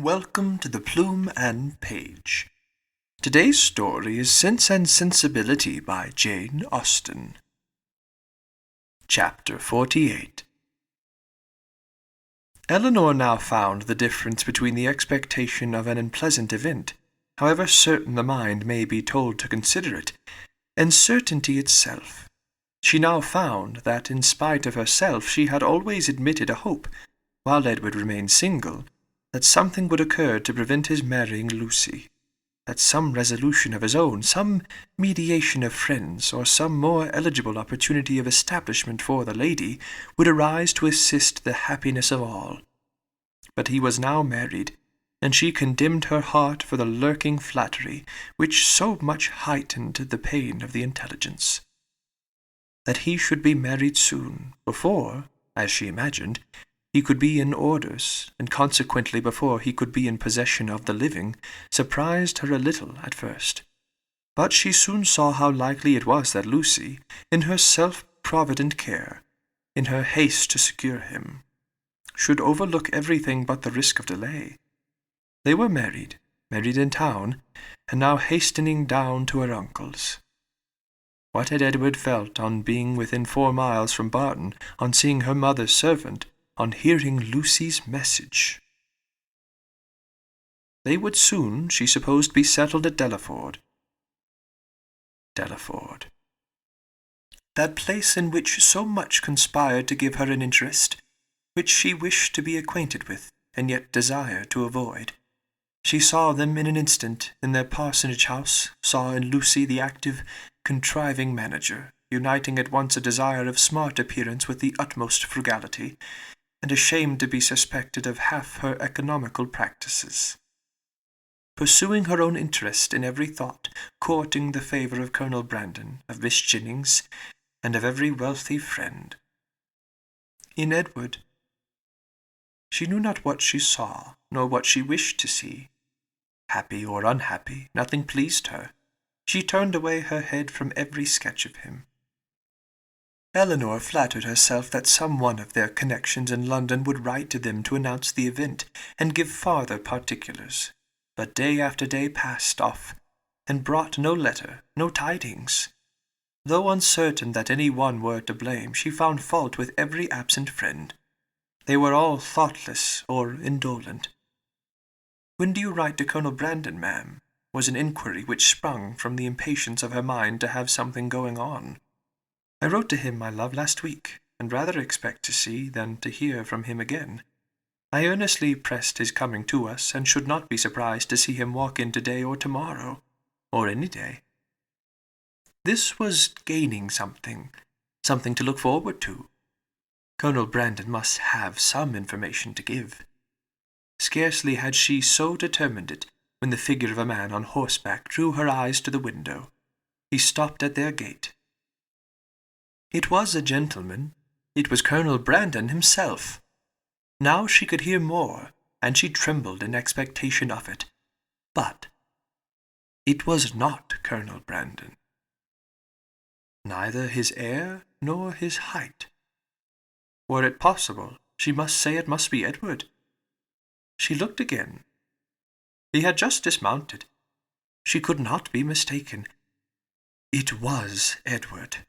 Welcome to the Plume and Page. Today's story is Sense and Sensibility by Jane Austen. Chapter 48. Elinor now found the difference between the expectation of an unpleasant event, however certain the mind may be told to consider it, and certainty itself. She now found that, in spite of herself, she had always admitted a hope, while Edward remained single, that something would occur to prevent his marrying Lucy, that some resolution of his own, some mediation of friends, or some more eligible opportunity of establishment for the lady would arise to assist the happiness of all. But he was now married, and she condemned her heart for the lurking flattery which so much heightened the pain of the intelligence. That he should be married soon, before, as she imagined, he could be in orders, and consequently before he could be in possession of the living, surprised her a little at first. But she soon saw how likely it was that Lucy, in her self-provident care, in her haste to secure him, should overlook everything but the risk of delay. They were married in town, and now hastening down to her uncle's. What had Edward felt on being within 4 miles from Barton, on seeing her mother's servant, on hearing Lucy's message? They would soon, she supposed, be settled at Delaford. That place in which so much conspired to give her an interest, which she wished to be acquainted with, and yet desired to avoid. She saw them in an instant in their parsonage house, saw in Lucy the active, contriving manager, uniting at once a desire of smart appearance with the utmost frugality, and ashamed to be suspected of half her economical practices. Pursuing her own interest in every thought, courting the favour of Colonel Brandon, of Miss Jennings, and of every wealthy friend. In Edward, she knew not what she saw, nor what she wished to see. Happy or unhappy, nothing pleased her. She turned away her head from every sketch of him. Elinor flattered herself that some one of their connections in London would write to them to announce the event, and give farther particulars. But day after day passed off, and brought no letter, no tidings. Though uncertain that any one were to blame, she found fault with every absent friend. They were all thoughtless or indolent. "When do you write to Colonel Brandon, ma'am?" was an inquiry which sprung from the impatience of her mind to have something going on. "I wrote to him, my love, last week, and rather expect to see than to hear from him again. I earnestly pressed his coming to us, and should not be surprised to see him walk in today or tomorrow, or any day." This was gaining something to look forward to. Colonel Brandon must have some information to give. Scarcely had she so determined it, when the figure of a man on horseback drew her eyes to the window. He stopped at their gate. It was a gentleman. It was Colonel Brandon himself. Now she could hear more, and she trembled in expectation of it. But it was not Colonel Brandon. Neither his air nor his height. Were it possible, she must say it must be Edward. She looked again. He had just dismounted. She could not be mistaken. It was Edward.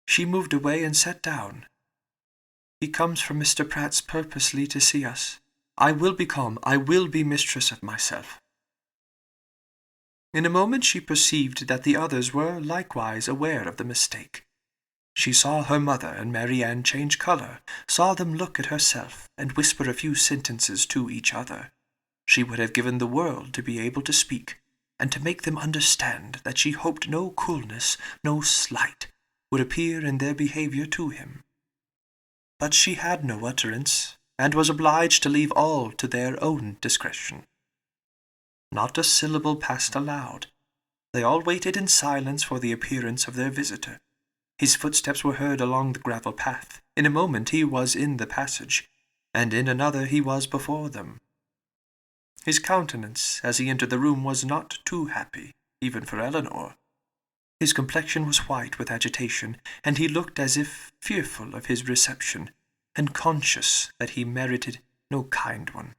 She moved away and sat down. "He comes from Mr. Pratt's purposely to see us. I will be calm. I will be mistress of myself." In a moment she perceived that the others were likewise aware of the mistake. She saw her mother and Marianne change colour, saw them look at herself, and whisper a few sentences to each other. She would have given the world to be able to speak, and to make them understand that she hoped no coolness, no slight, would appear in their behaviour to him. But she had no utterance, and was obliged to leave all to their own discretion. Not a syllable passed aloud. They all waited in silence for the appearance of their visitor. His footsteps were heard along the gravel path. In a moment he was in the passage, and in another he was before them. His countenance, as he entered the room, was not too happy, even for Elinor. His complexion was white with agitation, and he looked as if fearful of his reception, and conscious that he merited no kind one.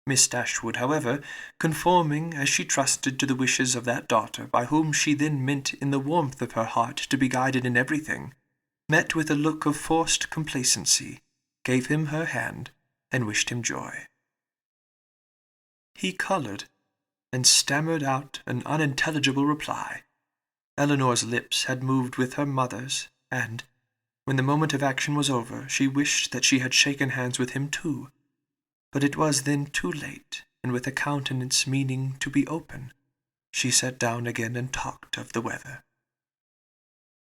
Miss Dashwood, however, conforming as she trusted to the wishes of that daughter, by whom she then meant in the warmth of her heart to be guided in everything, met with a look of forced complacency, gave him her hand, and wished him joy. He coloured, and stammered out an unintelligible reply. Elinor's lips had moved with her mother's, and, when the moment of action was over, she wished that she had shaken hands with him too. But it was then too late, and with a countenance meaning to be open, she sat down again and talked of the weather.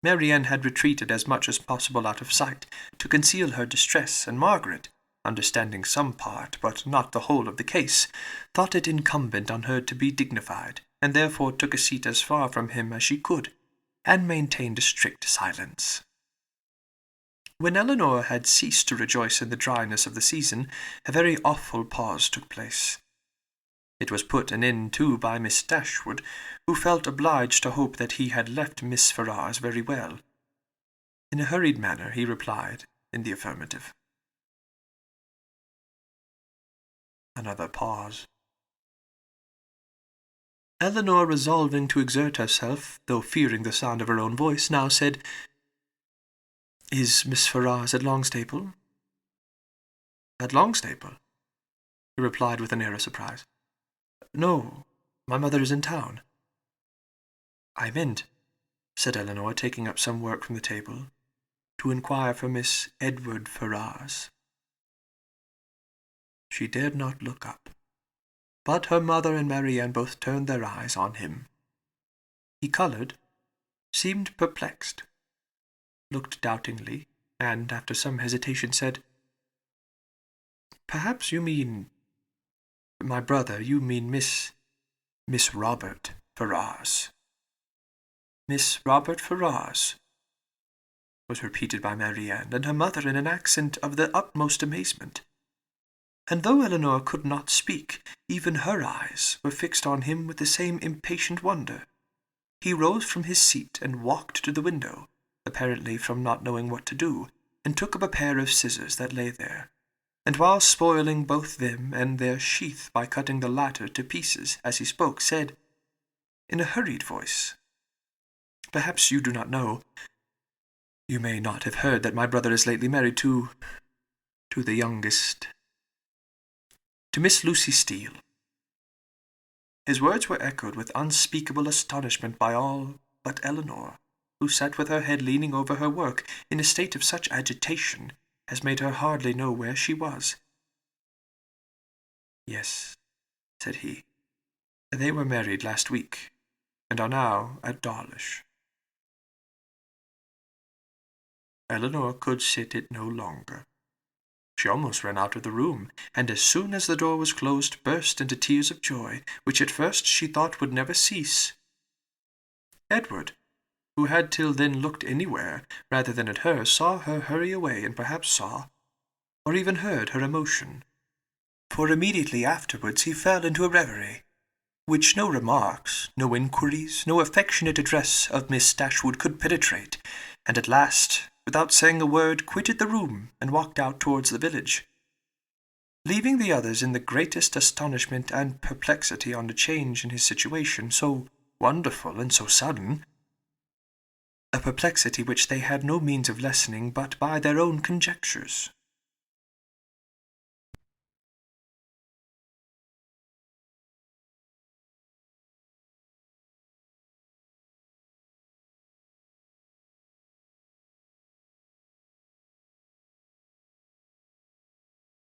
Marianne had retreated as much as possible out of sight, to conceal her distress, and Margaret, understanding some part, but not the whole of the case, thought it incumbent on her to be dignified, and therefore took a seat as far from him as she could, and maintained a strict silence. When Elinor had ceased to rejoice in the dryness of the season, a very awful pause took place. It was put an end to by Miss Dashwood, who felt obliged to hope that he had left Miss Ferrars very well. In a hurried manner he replied in the affirmative. Another pause. Elinor, resolving to exert herself, though fearing the sound of her own voice, now said, "Is Miss Ferrars at Longstaple?" "At Longstaple?" he replied with an air of surprise. "No, my mother is in town." "I meant," said Elinor, taking up some work from the table, "to inquire for Miss Edward Ferrars." She dared not look up, but her mother and Marianne both turned their eyes on him. He coloured, seemed perplexed, looked doubtingly, and, after some hesitation, said, "Perhaps you mean, my brother, you mean Miss Robert Ferrars." "Miss Robert Ferrars," was repeated by Marianne and her mother in an accent of the utmost amazement. And though Elinor could not speak, even her eyes were fixed on him with the same impatient wonder. He rose from his seat and walked to the window, apparently from not knowing what to do, and took up a pair of scissors that lay there, and while spoiling both them and their sheath by cutting the latter to pieces as he spoke, said, in a hurried voice, "Perhaps you do not know, you may not have heard that my brother is lately married to the youngest, to Miss Lucy Steele." His words were echoed with unspeakable astonishment by all but Elinor, who sat with her head leaning over her work in a state of such agitation as made her hardly know where she was. "Yes," said he, "they were married last week, and are now at Dawlish." Elinor could sit it no longer. She almost ran out of the room, and as soon as the door was closed, burst into tears of joy, which at first she thought would never cease. Edward, who had till then looked anywhere rather than at her, saw her hurry away, and perhaps saw, or even heard, her emotion, for immediately afterwards he fell into a reverie, which no remarks, no inquiries, no affectionate address of Miss Dashwood could penetrate, and at last, without saying a word, quitted the room and walked out towards the village, leaving the others in the greatest astonishment and perplexity on the change in his situation, so wonderful and so sudden, a perplexity which they had no means of lessening but by their own conjectures.